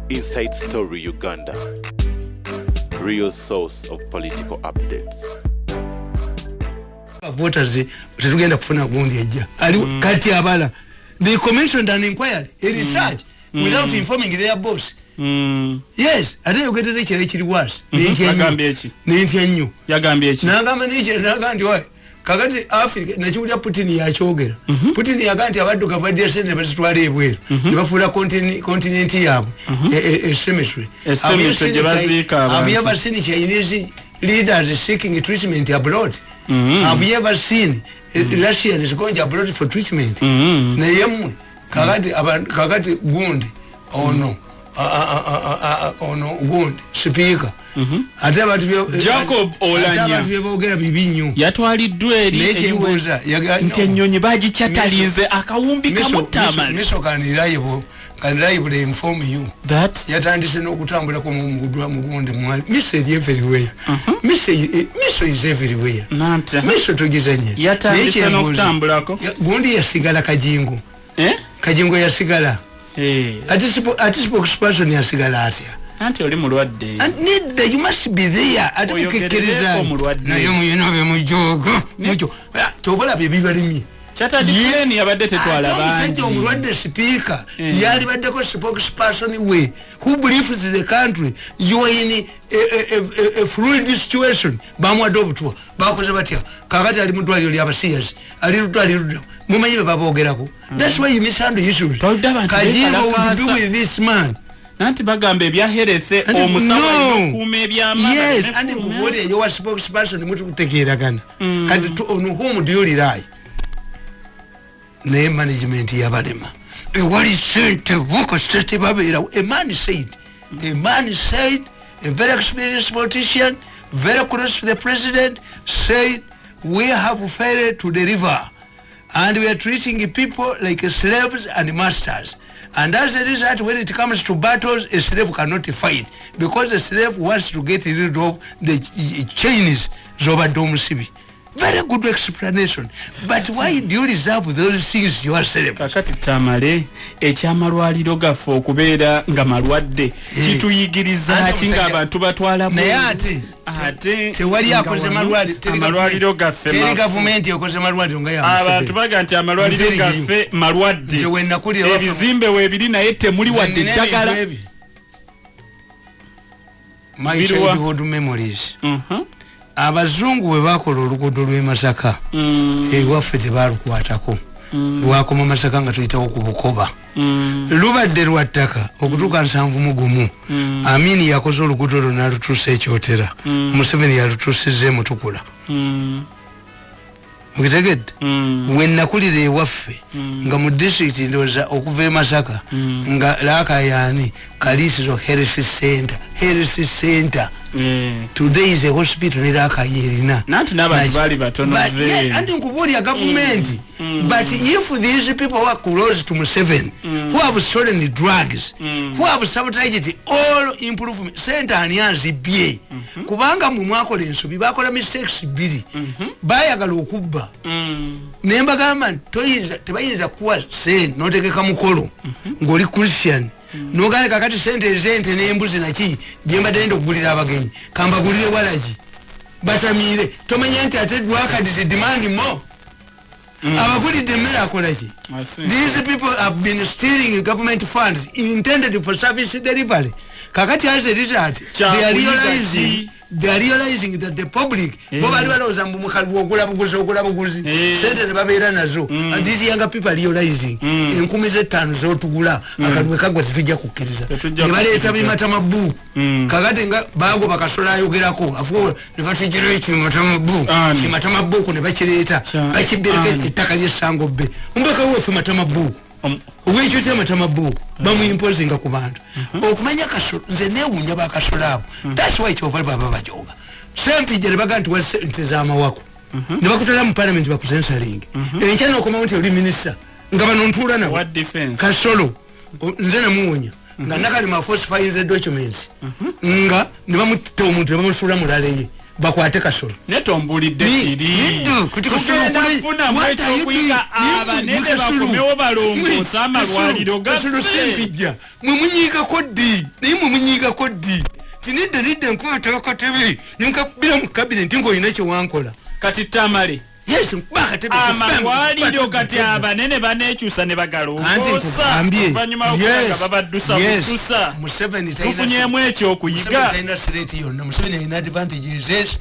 Inside Story Uganda, real source of political updates. Voters tetugenda kufuna gundi ejja ali kati abala they commissioned an inquiry a research without informing their boss. Yes, ate yogetere kire kiri was n'entya nnyo yagambye eki n'agamba n'ekyo n'agandi wayi kakati Africa nakiwulira Putin yakyogera Putin yaganti abaddu gavadde sente bazitwala ebweru ne bafuula continent yaabwe a cemetery gye baziika abantu. Have you ever seen Chinese leaders seeking treatment abroad? Have you ever seen Russians going abroad for treatment? Naye mmwe kakati gundi ono gundi speaker ate abantu Jacob Olanya byebogera bibinyo yatwaliddwa eri n'ekyembuuza nti ennyonyi bagikyatalinze akawumbi kamutamale miso kanirayibu inform you that yatandise n'okutambulako mu mugundi mwali miso eri everywhere miso is everywhere nante miso togizanye yatandise n'okutambulako gundi yasigala kajingo kajingo yasigala ati spokesperson yasigala atya anti oli mulwadde nedda you must be there ati mukekkereza naye muyinobe mujogo tovola bye bibalimye chatadikeni yabadde tetwala bangi omulwadde speaker yali baddeko spokesperson we who briefs the country you are in a fluid situation bamwadde obutwa bakoze batya kakati ali mudwaliro ly'abasiyas ali ludwaliro mumanyi be baboogerako. That's why you mishandle issues. Kajingo would do with this man nanti bagamba ebyaherese omusawo okuuma ebyamala. Yes, and nkubulira yo spokesperson mutu kutegeeragana kati ono whom do you rely ne management yabalema ewali sente vuko state babeera. A man said a very experienced politician very close to the president said we have failed to deliver and we are treating people like slaves and masters. And as a result, when it comes to battles, a slave cannot fight because a slave wants to get rid of the chains Zobadom Sibi. Very good explanation. But why do you reserve those things yourself? Kakati Tamale, ekyamalwaliro gaffe okubeera nga malwadde kituyigiriza kinga abantu batwala mu naye ate tewali akoze amalwaliro gaffe teri gavumenti ekoze amalwaliro nga ya abantu baga nti amalwaliro gaffe malwadde ebizimbe weebiri naye temuli wadde eddagala. My childhood memories. Abazungu bwe bakola oluguudo lw'e Masaka ewaffe tebalukwatako lwakoma Masaka nga tuyitawo ku Bukoba lubadde lwa ttaka okutuuka 71 Amini yakoze oluguudo lwonna alutuusa ekyotera Museveni yalutuusizza Mutukula mukitegedde wennakulira ewaffe nga mu district ndowooza okuva e Masaka nga laakayaani Kaliisizo health center today is a hospital nilakayerina nanti n'abantu bali batono anti nkubuulira government but if these people were close to Museveni who have stolen the drugs who have sabotaged all improvement center anyanzibye kubanga mu mwakola ensobi bakola mistakes biri bayagala okubba nembagamba tebayinza kuwa sen notegeka mukolo ng'oli Christian nogane kakati sente ezente n'embuzi naki byembadde nenda okugulira abagenyi kambagulire walagi batamire tomanya nti ate dwakadi demand more abagulidde emmere akolaki. These people have been stealing government funds intended for service delivery. Kakati as a result they are realizing that the public bobali balowooza mbu mukalwa ogula buguzi sente ne babeera nazo and these younger people are realizing 5,000 z'otugula akalwe kagwa tetujja kukkiriza ne baleeta bimata mabuuku kakati nga baago bakasola ayogerako afuwa ne batujjira ekimata mabuuku ne bakireeta bakibbereko ettaka ly'essango bbe ombaka wefe mata mabuuku obwekyo tya mata mabuuku bamuyimpozinga ku bantu okumanya kasolo nze neewunya bakasola abo that's why kyova baba bajoga sempijja ne baga nti wa sente z'amawako ne bakutala mu parliament bakusensalingi enkya n'okomawo nti oli minisita nga bano ntuula nabo kasolo nze namuwonya nga nakalima falsifying the documents nga ne bamutta omuntu ne bamusuula mulale ye bakwate kasolo netombulidde kiri tugenda kufuna mwekyo okuyiga abanene bakomewo balongoosa amalwaliro gassempijja mwemunyiigako ddi naye mwemunyiigako ddi tinidde nkwata akatebe nenkakubira mu kabineti ng'olina kyewankola kati Tamale yes amalwaliro kati abanene banekyusa ne bagalongoosa oluvannyuma lw'okulaga babaddusa buddusa tufunyemu ekyo okuyiga talina sireti yonna Museveni alina advantages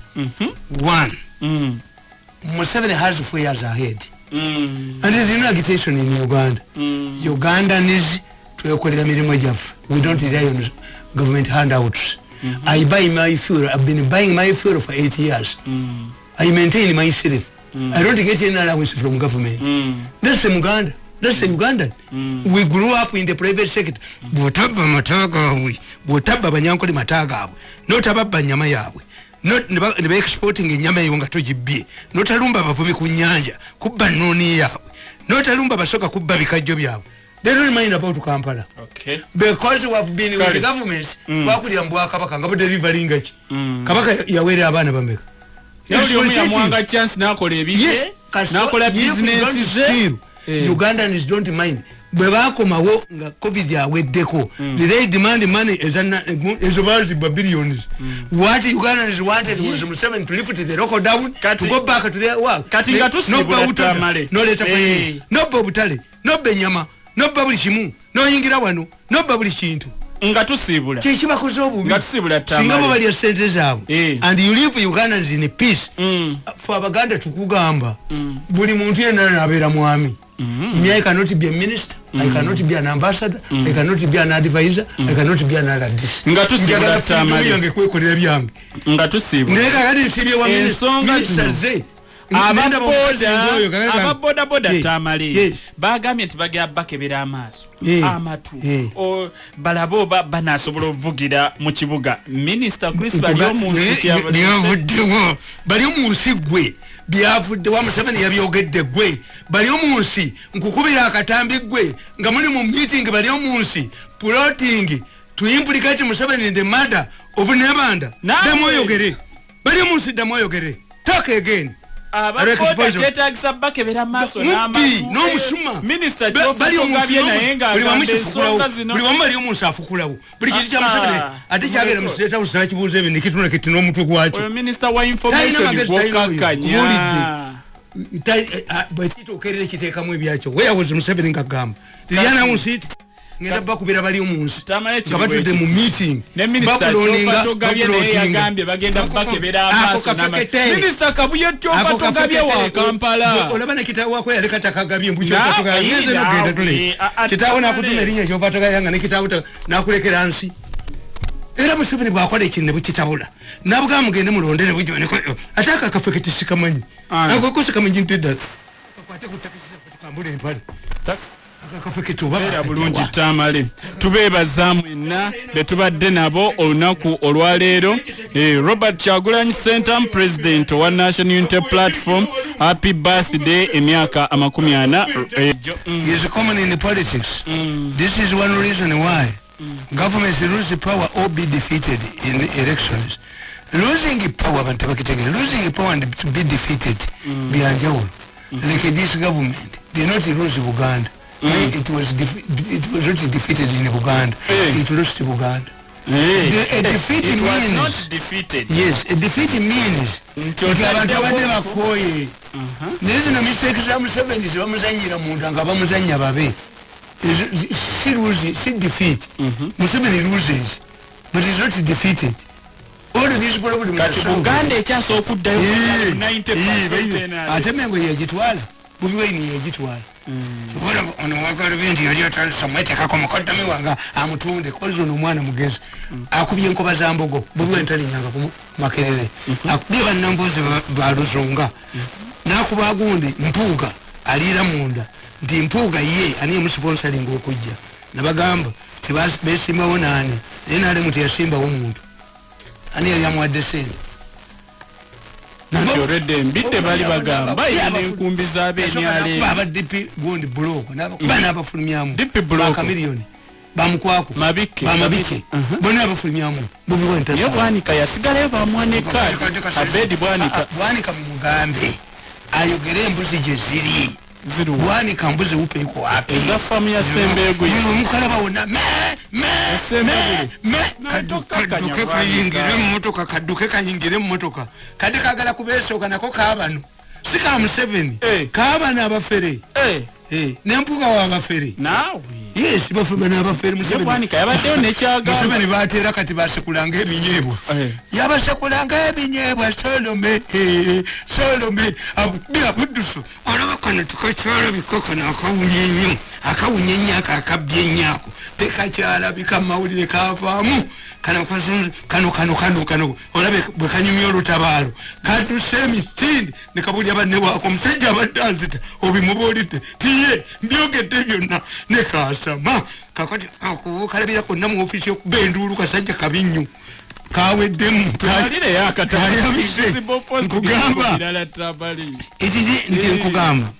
one Museveni has 4 years ahead and there's no agitation in Uganda Ugandans twekolera mirimu gyaffe we don't rely on government handouts I buy my fuel I've been buying my fuel for 8 years I maintain myself I don't get any allowance from government that's Uganda that's Uganda we grew up in the private sector botaba mataga we botaba banyankoli mataga abwe not ababa nyama yabwe not ne exporting enyama yonga tojibye not alumba abavubi ku nyanja kubba noni yabwe not alumba basoka kubba bikajjo byabwe they don't mind about Kampala okay because we have been with the governments twakulira mbwa kabaka ngabo delivering ki kabaka yawere abana bameka mwanga chance nakola ebije nakola business ze Ugandans don't mind bwe bakomawo nga covid yaweddeko they demand money ezo bazi billions what Ugandans wanted was Museveni to lift the local down to go back to their work kati ngatusibula Tamale no leta kwa no bobutale no benyama no babuli kimu no yingira wano no babuli kintu nga tusibula kikiba kuzobu nga tusibula Tamale singa bali sente zabo and you live Ugandans in peace for Abaganda tukugamba buli muntu yena nabera mwami me I cannot be a minister I cannot be an ambassador I cannot be an advisor I cannot be an analyst nga tusibula Tamale yange kwekolera byange nga tusibula neka kati sibye wa minister ze ababoda Tamale bagambye nti bagera bakebera amaaso amatu balabo banasobola okuvugira mu kibuga Minister Chris bali omunsi yavuddewo bali omunsi gwe byavuddewo Museveni yabyogedde gwe bali omunsi nkukubira akatambi gwe nga muli mu meeting bali omunsi plotting to implicate Museveni in the murder of Nebanda damoyogere bali omunsi damoyogere talk again abakoda chetagisa bakebera maso n'amatu n'omusuma Minister bali omusuma nayenga buli wamusifukulawo buli wamali omunsi afukulawo buli kintu kya Museveni ate kyagera mu state house nakibuuza ebintu kituna kiti n'omutwe gwakyo Minister wa information gwokakanya bwekitokerera ekiteekamu ebyakyo where was Museveni ngagamba tiyana unsiti ngenda bakubira bali omunsi nga batudde mu meeting yagambye bagenda bakebera amaaso Minister Kabuye Tyoka togabye wa Kampala olaba ne kitabu wako yaleka takagabye mbucho genda tule kitabu nakutuma erinnya kyova togayanga ne kitabu nakulekera nsi era Museveni bwakola ekintu bukitabula nabwa mugende mulondere bujjo ne ataka kafeketi sikamanyi akokose kamanyi ntedda kwate kutakisha tukambule mpale era bulungi Tamale tubeebaza mwenna betubadde nabo olunaku olwaleero Robert Kyagulanyi Center President wa National Unity Platform happy birthday emyaka 40 is common in politics this is one reason why governments lose power or be defeated in elections losing power abantu bakitegera losing power and to be defeated byanjawulo like this government they not lose Uganda it was not defeated in Uganda it lost Uganda a defeat it means was not defeated yes a defeat means abantu abadde bakoye there's no mistake za Museveni bamuzanyira munda nga bamuzanya babe si defeat Museveni loses but he's not defeated all of these problems Uganda ekyaso okuddayo 90% ate mengo yegitwala Bobi Wine yegitwala ono wakala bintu yali atalisa mweteka mukodami wanga amutunde kozo no mwana mugezi akubye enkoba za mbogo Bobi Wine talinyanga ku makerere akubye banambozi baluzonga nakuba gundi mpuga alira munda ndi mpuga ye ani musponsoring okujja nabagamba tibasi besima wonani ena ali muti yasimba womuntu ani yali amwadde sente Nachoredde mbidde bali bagamba ine nkumbi za benyale baba DP gondi block bana abafulumyamu DP block ka million bamukwaku bamabike bonna abafulumyamu Bobi Wine yo Bwanika yasigala bamwaneka abedi Bwanika mugambe ayogere embuzi gye ziri Bwanika mbuzi upe iko wapi eza famu ya Sembego mukalaba wonna kaduke kayingire mu motoka kade kagala kubeesooka nako kaabano si ka Museveni kaabano abafere nempuga wabafere nawe yes bafuma n'abafere Museveni yabaddeyo nekyaga Museveni bateera kati basekulanga ebinyeebwa yabasekulanga ebinyeebwa solome abubira buddusu olaba kano tukakyalabika kano akawunyenyo akabbye nnyako tekakyalabika mawulire kavaamu kano olabe bwe kanyumya olutabaalo kaduse emitindi ne kabulya banne bwako omusajja abadde anzita obimubuulidde tiye mbyogedde byonna ne kaasama kakati kalabira konna mu ofiisi okuba enduulu kasajja kabinnyu kaweddemu nti nkugamba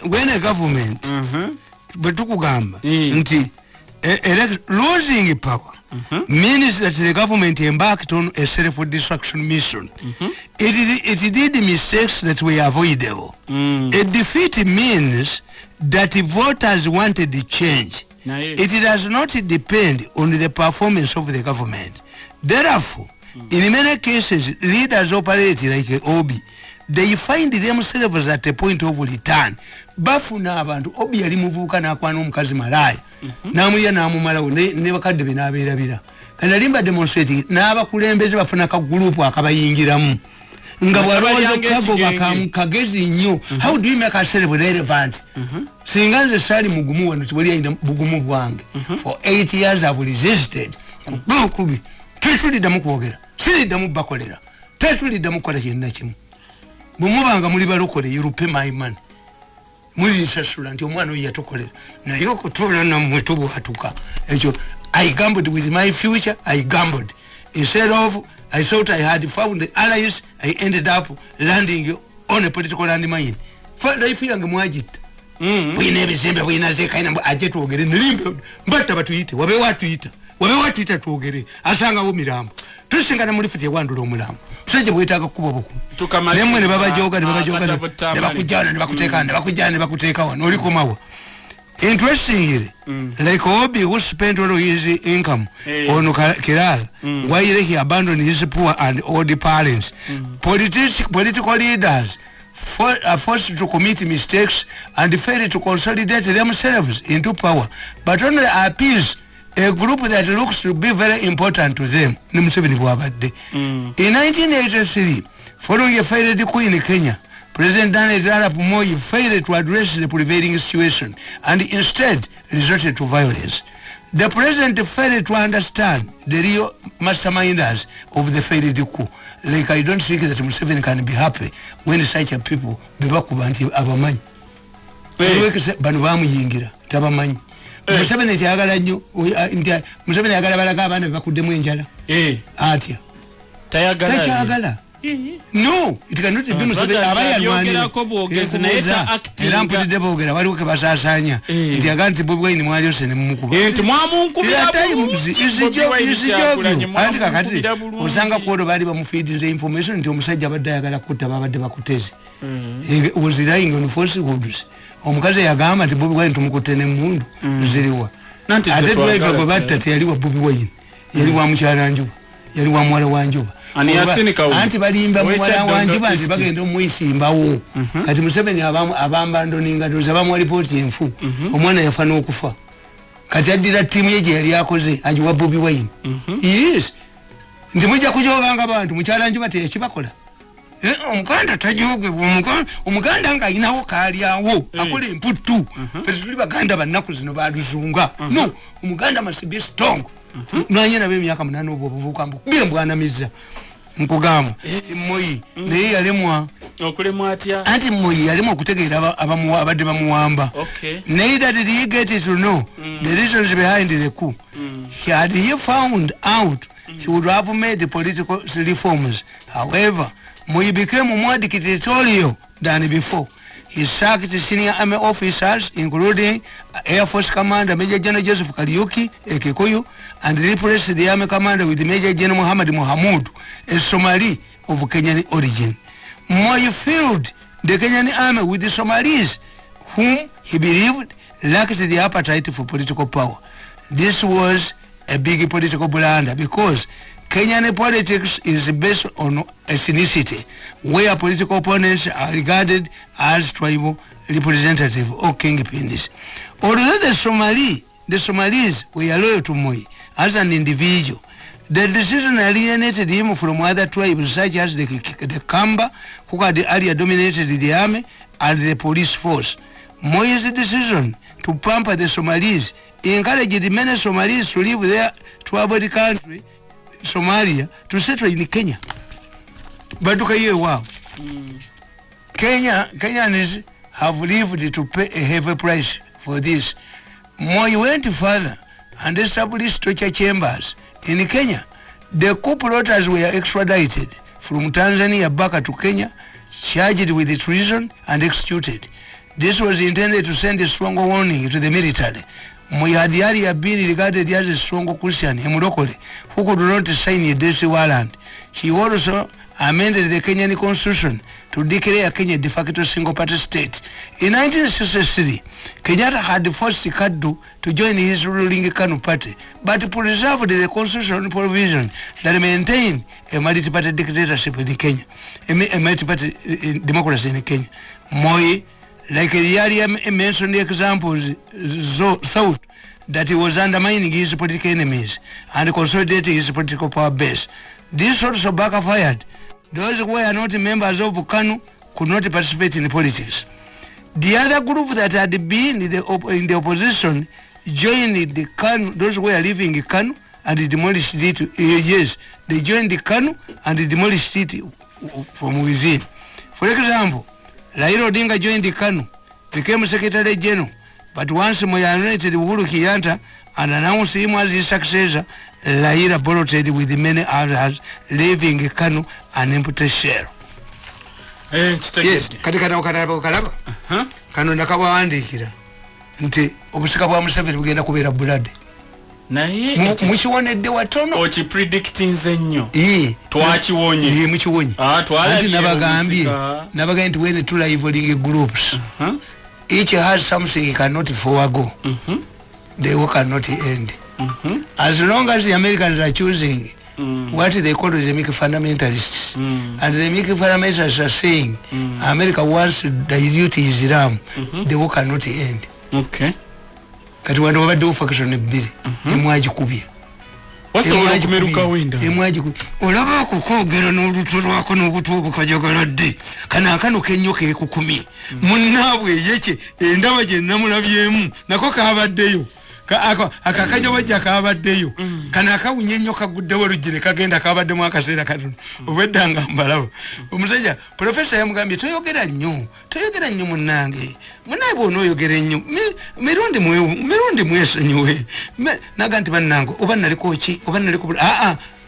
when a government bwe tukugamba nti losing power means that the government embarked on a self-destruction mission. It did mistakes that were avoidable. A defeat means that voters wanted the change. It does not depend on the performance of the government. Therefore, in many cases, leaders operate like OBI. They find themselves at a point of return. Bafuna abantu OBI yali muvubuka n'akwana omukazi malaya n'amulya n'amumalawo ne bakadde be n'abeerabira kana limba demonstrating n'abakulembeze bafuna ka group akabayingiramu nga bwalowooza kago kagezi nnyo. How do we make ourselves relevant? Singa nze saali mugumu wano tibali ayina bugumu bwange for 8 years I've resisted kubi tetuliddamu kwogera siriddamu bakolera tetuliddamu kukola kyenna kimu bwemubanga muli balokole you pay my money muli nsasula nti omwana oyo yatukolera naye okutuula nammwe tubwatuka ekyo I gambled with my future. I gambled instead of I thought I had found the allies. I ended up landing on a political landmine. Life yange mwajita bwina ebizimbe bwina zekaina aje tuogere nilimbe mbatta batuyite wabe watuyita tuogere asanga bo mirambo tusingana muri fite wandula omulambo tuseje bwetaka kuba bukulu nemwe ne babajoga ne bakujana ne bakuteeka wano oli komawa. Interestingly, like Obi who spent all his income on Kerala, while he abandoned his poor and old parents. Political leaders are forced to commit mistakes and fail to consolidate themselves into power, but only appease a group that looks to be very important to them. In 1983, following a failed coup in Kenya, President Daniel Arap Moi failed to address the prevailing situation and instead resorted to violence. The president failed to understand the real masterminders of the failed coup. Like I don't think that Museveni can be happy when such a people bebakubanti abamanyi. Bano bamuyingira tabamanyi. Museveni kyagala nnyo Museveni yagala balaga abaana bebakuddemu enjala. Atya. Takyagala. No, it cannot be Museveni abayalwanira era mpulidde boogera waliwo ke basaasanya nti agala nti Bobi Wine mwali ose ne mumukuba anti kakati osanga kuoto baali bamufiidinze information nti omusajja abadde ayagala kutta babadde bakuteze was lying on falsehoods. Omukazi yagamba nti Bobi Wine tumukutte n'emmundu ziriwa ate driver gwe batta teyaliwa Bobi Wine yali wa mukyala Njuba yali wa muwala wa Njuba anti balimba muwala wanjuba nti bagenda omwisimbawo kati Museveni abamba ndoninga doza bamuwa lipooti enfu omwana yafa n'okufa kati addira ttiimu ye gye yali akoze agiwa Bobi Wine. Yes nti mujja kujoganga abantu mukyala Njuba teyakibakola omuganda tajogebwa omuganda nga ayinawo kaalyawo akola emputtu ffe tuli baganda bannaku zino baluzunga no omuganda must be strong. Nanye na bemyaka 8 obwo buvuka mbu bembwanamiza nkugamba Moi naye yalemwa okulemwa atya anti Moi yalemwa okutegeera abadde bamuwamba. Neither did he get to know the reasons behind the coup. Had he found out he would have made the political reforms. However, Moi became more dictatorial than before. He sacked senior army officers, including Air Force Commander Major General Joseph Kariuki, a Kikuyu, and replaced the army commander with Major General Muhammad Mohamud, a Somali of Kenyan origin. Moi filled the Kenyan army with the Somalis, whom he believed lacked the appetite for political power. This was a big political blunder because Kenyan politics is based on ethnicity, where political opponents are regarded as tribal representative or kingpins. Although the Somalis were loyal to Moi as an individual, the decision alienated him from other tribes such as the Kamba, who had earlier dominated the army and the police force. Moi's decision to pamper the Somalis encouraged many Somalis to leave their tribal country, Somalia, to settle in Kenya. But look here, wow. Kenyans have lived to pay a heavy price for this. Moi went further and established torture chambers in Kenya. The coup plotters were extradited from Tanzania back to Kenya, charged with treason and executed. This was intended to send a strong warning to the military. Moi had earlier been regarded as a strong Christian, a Mulokole, who could not sign a death warrant. He also amended the Kenyan constitution to declare Kenya de facto single-party state. In 1963, Kenyatta had forced Kadu to join his ruling KANU party, but preserved the constitutional provision that maintained a multi-party dictatorship in Kenya, a multi-party democracy in Kenya. Moi, like the earlier mentioned examples, thought that he was undermining his political enemies and consolidating his political power base. This also backfired. Those who were not members of KANU could not participate in politics. The other group that had been in the opposition joined the KANU, those who were living in KANU and demolished it. Yes, they joined the KANU and demolished it from within. For example, Raila Odinga joined the KANU, became Secretary General, but once Moi anointed Uhuru Kenyatta and announced him as his successor, Raila bolted with many others, leaving KANU an empty shell. Yes, katika ukaraba. KANU nakawandikira nti obusika bwa Museveni bugenda kubeera bulade. Naye mukiwonedde watono oki predicting nnyo twakiwonye mukiwonye twalabye nabagambye nti when two rivaling groups each has something cannot forego, they cannot end. As long as the Americans are choosing what they call the Mickey fundamentalists, and the Mickey fundamentalists are saying America wants to dilute Islam, the war cannot end. Okay. Kati wano wabadde faction ebbiri emwagikubye wasobola okumeruka winda emwagikubye olaba kukoogera n'olutu lwako n'obutu obukajagaladde kano kennyo keekukumye munnaabwe yeke endaba gye namulabyemu nako kaabaddeyo akakaja wajja kaabaddeyo kana akawunye ennyo kaguddewo lujjire kagenda kaabaddemu akaseera katono obweddanga mbalabo omusajja profesa yamugambye toyogera nnyo munnange bw'onoyogera ennyo mirundi mwesonyiwe naga nti bannange oba naliko ki oba naliko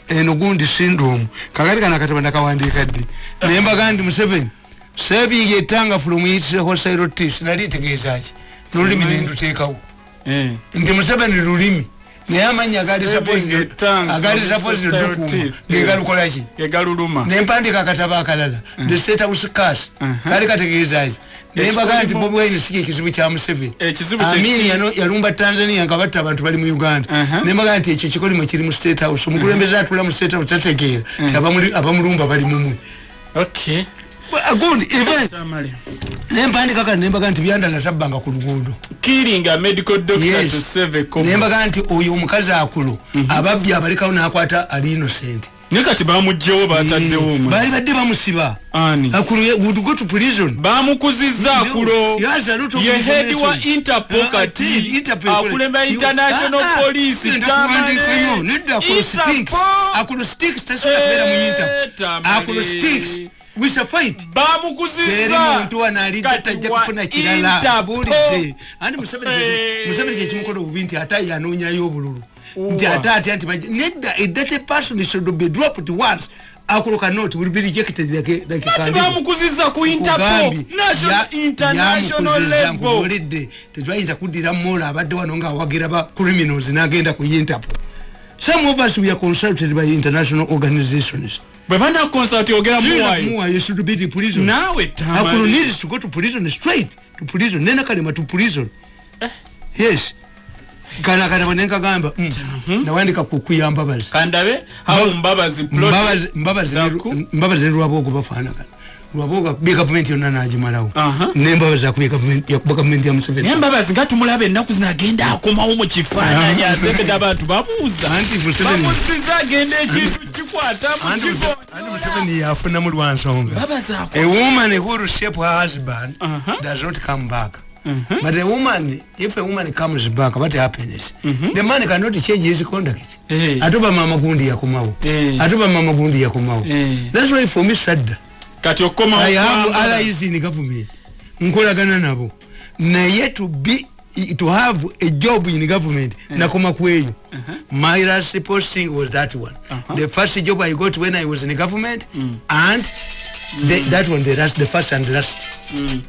eno gundi syndrome kakati kana kataba nakawandiika ddi naye mbaga nti Museveni saving etanga from its hostile tips nali ntegeeza ki n'olulimi nenduteekawo nti Museveni lulimi naye amanya agali supposed dokumu gegalukola ki gegaluluma nempandika akataba akalala the state house cast kali kategeeza ki naye mbaga nti Bobi Wine si ekizibu kya Museveni Amini yalumba Tanzania nga batta abantu bali mu Uganda naye mbaga nti ekyo kikolimo kiri mu state house omukulembeze atula mu state house tategeera ti abamulumba bali mumwe. Okay. Good event. Nempandika kati nembaga nti byandala tabbanga ku luguudo killing a medical doctor to save a couple. Nembaga nti oyo omukazi akulu ababbi abalekawo n'akwata ali innocent. Ne kati bamugjewo bataddewo mu bali badde bamusiba ani akulu would go to prison bamukuzizza akulo ye head wa Interpol kati akulemba international police tamale nedda akulu sticks tasula kubera mu Interpol akulu sticks we shall fight bamukuzizza mtu analida tajja kufuna kirala bulide andi Museveni chimukolo ubinti hata yanonyayo obululu nti atati anti nedda a dirty person should be dropped once akuluka note will be rejected like bamukuziza ku Interpol international level tetwayinza kudira mola abadde wano nga awagira ba criminals n'agenda ku Interpol. Some of us we are consulted by international organizations. Bwe bana consult yogera muwayo you should be to prison. Nawe Tamale Akulu needs to go to prison, straight to prison. Nena kalema to prison. Yes. Kana wanenga gamba nawandika kukuyamba bazi kandabe how mbabazi plot mbabazi Rwabogo bafana kana Rwabogo be government yonna najimalawo nembabazi za ku government ya government ya Museveni nembabazi ngatumulabe ennaku zinagenda akomawo mu kifaananyi asembedde abantu babuuza anti Museveni agenda ekintu kikwata mu kigo anti Museveni yafuna mu lwansonga a woman who reshape her husband does not come back. But a woman, if a woman comes back, what happens? The man cannot change his conduct. Atuba mama gundi ya kumau. Atuba mama gundi ya kumau. That's why for me sad. I have allies in the government. Nkola gana nabo. Na yet to have a job in the government. Nakoma kwenyu. My last posting was that one. The first job I got when I was in the government, and that one the first and the last.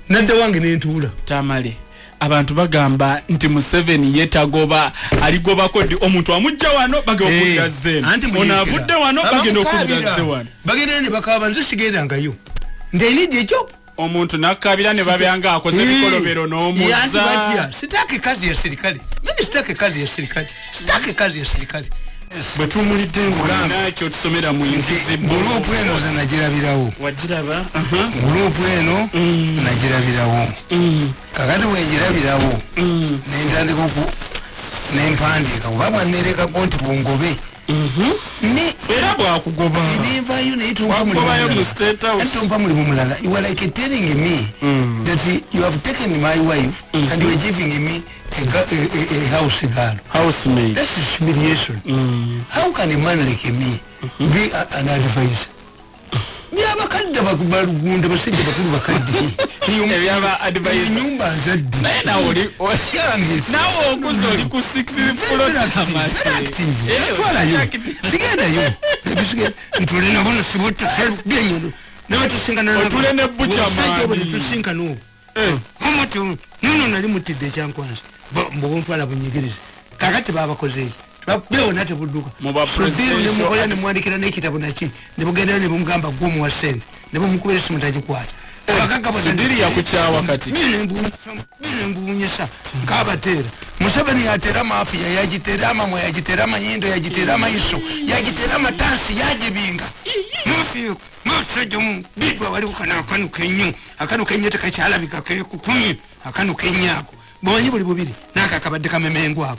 Nadde wange n'entuula Tamale abantu bagamba nti Museveni yetagoba aligoba kodi omuntu amujja wano bagenda zeno ona avudde wano bagenda okuddaze wano bagenda ne bakaba nze sigendangayo they need a job omuntu nakabira ne babyanga akoze bikolobero n'omuzza sitaki kazi ya serikali mimi sitaki kazi ya serikali sitaki kazi ya serikali bwetumulidde ngulanga kyo tusomera mu inzizi group eno zanagirabirawo wajiraba group eno nagirabirawo kakati wegirabirawo nentandika ku nempandika wabwa nereka konti bungobe era bwakugoba nevayo netumpa mulimu mulala. You were like telling me that you have taken my wife and you are giving me a house girl, housemaid. That is humiliation. How can a man like me be an advisor? Nyabakadde bakubalugunda basajja bakulu bakadde ebyaba advice nyumba zaddi na oli nawo okuzoli ku 60 floor twala yo sigenda yo ebisige ntulina bono sibuta byenyo nawe tusingana na tulene bucha mani tusinka no omutu nuno nali mutidde kyankwanza mbo ntwala bunyigiriza kakati baba kozeyi beo nate buduka sudiru ne mukola ne mwandikira n'ekitabo naki ne bugenda ne bumugamba gwomu wa sente ne bumukubira simu takikwata abaganga badiri yakukya wakati bine mbunyesa nkabatera Museveni yatera mafia yagitera amamwe yagitera amanyindo yagitera amayiso yagitera amatansi yagibinga mafia masajomu bigwa wali kukana akanu kenyo tekakyalabika kekukumi akanu kenyako bonyi buli bubiri nakakabadde kamemengo ako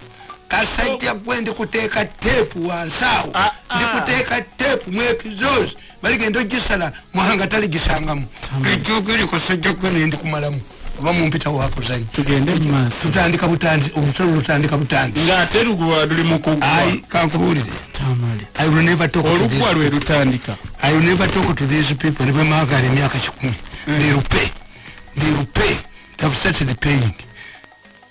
kasaitia kwende kuteka tepu wansawo ndi kuteka tepu mwekizozi baligenda gisala muhanga tali gisangamu kijogere ko sajjogene ndi kumalamu oba mumpita wako zanyi tugende maso tutandika butanzi obutolo lutandika butanzi nga terugwa duli mukugwa ai kankubulize Tamale I will never talk to olukwa lwe lutandika I will never talk to these people ne bamagala emyaka 10 they will pay they have started paying